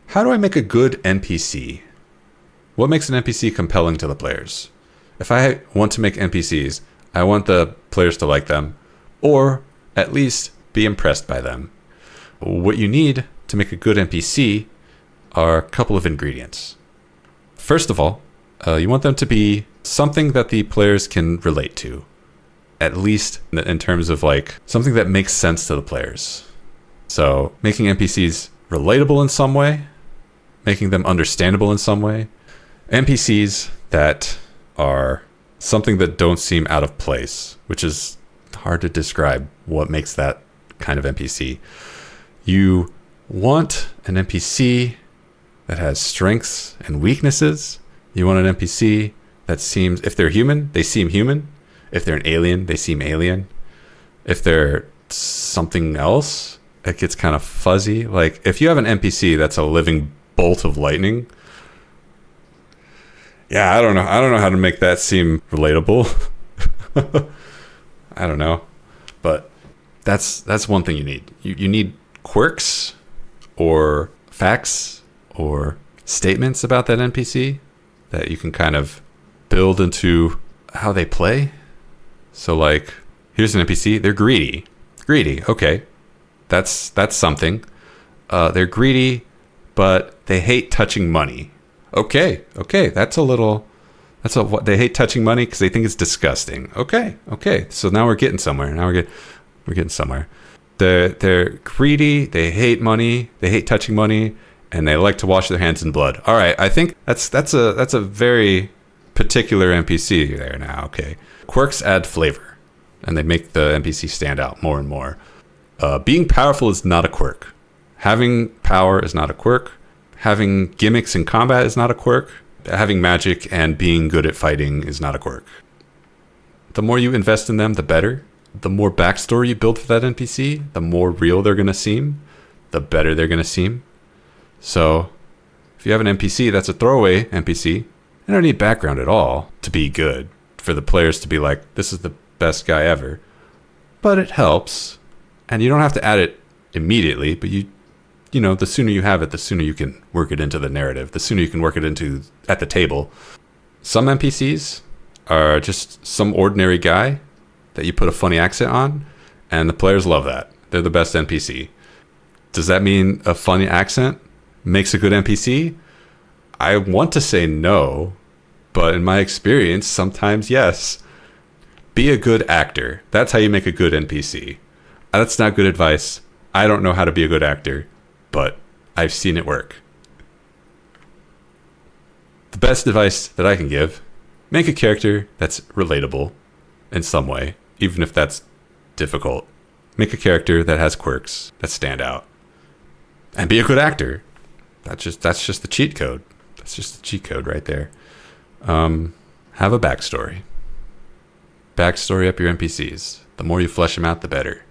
how do I make a good NPC? What makes an NPC compelling to the players? If I want to make NPCs, I want the players to like them, or at least be impressed by them. What you need to make a good NPC are a couple of ingredients. First of all, you want them to be something that the players can relate to, at least in terms of like something that makes sense to the players. So making NPCs relatable in some way, making them understandable in some way, NPCs that are something that don't seem out of place, which is hard to describe what makes that kind of NPC. You want an NPC that has strengths and weaknesses. You want an NPC that seems, if they're human, they seem human. If they're an alien, they seem alien. If they're something else, it gets kind of fuzzy. Like if you have an NPC that's a living bolt of lightning, yeah, I don't know how to make that seem relatable. I don't know. But that's one thing you need. You need quirks or facts or statements about that NPC that you can kind of build into how they play. So like, here's an NPC, they're greedy. Greedy, okay. That's something. They're greedy, but they hate touching money. Okay, they hate touching money because they think it's disgusting. Okay. So now we're getting somewhere. We're getting somewhere. They're greedy. They hate money. They hate touching money, and they like to wash their hands in blood. All right, I think that's a very particular NPC there now. Okay, quirks add flavor, and they make the NPC stand out more and more. Being powerful is not a quirk. Having power is not a quirk. Having gimmicks in combat is not a quirk. Having magic and being good at fighting is not a quirk. The more you invest in them, the better. The more backstory you build for that NPC, the more real they're going to seem, the better they're going to seem. So if you have an NPC that's a throwaway NPC, you don't need background at all to be good, for the players to be like, this is the best guy ever. But it helps. And you don't have to add it immediately, but you know, the sooner you have it, the sooner you can work it into the narrative, the sooner you can work it into at the table. Some NPCs are just some ordinary guy that you put a funny accent on, and the players love that. They're the best NPC. Does that mean a funny accent makes a good NPC? I want to say no, but in my experience, sometimes yes. Be a good actor. That's how you make a good NPC. That's not good advice. I don't know how to be a good actor, but I've seen it work. The best advice that I can give, make a character that's relatable in some way, even if that's difficult. Make a character that has quirks that stand out. And be a good actor. That's just the cheat code. That's just the cheat code right there. Have a backstory. Backstory up your NPCs. The more you flesh them out, the better.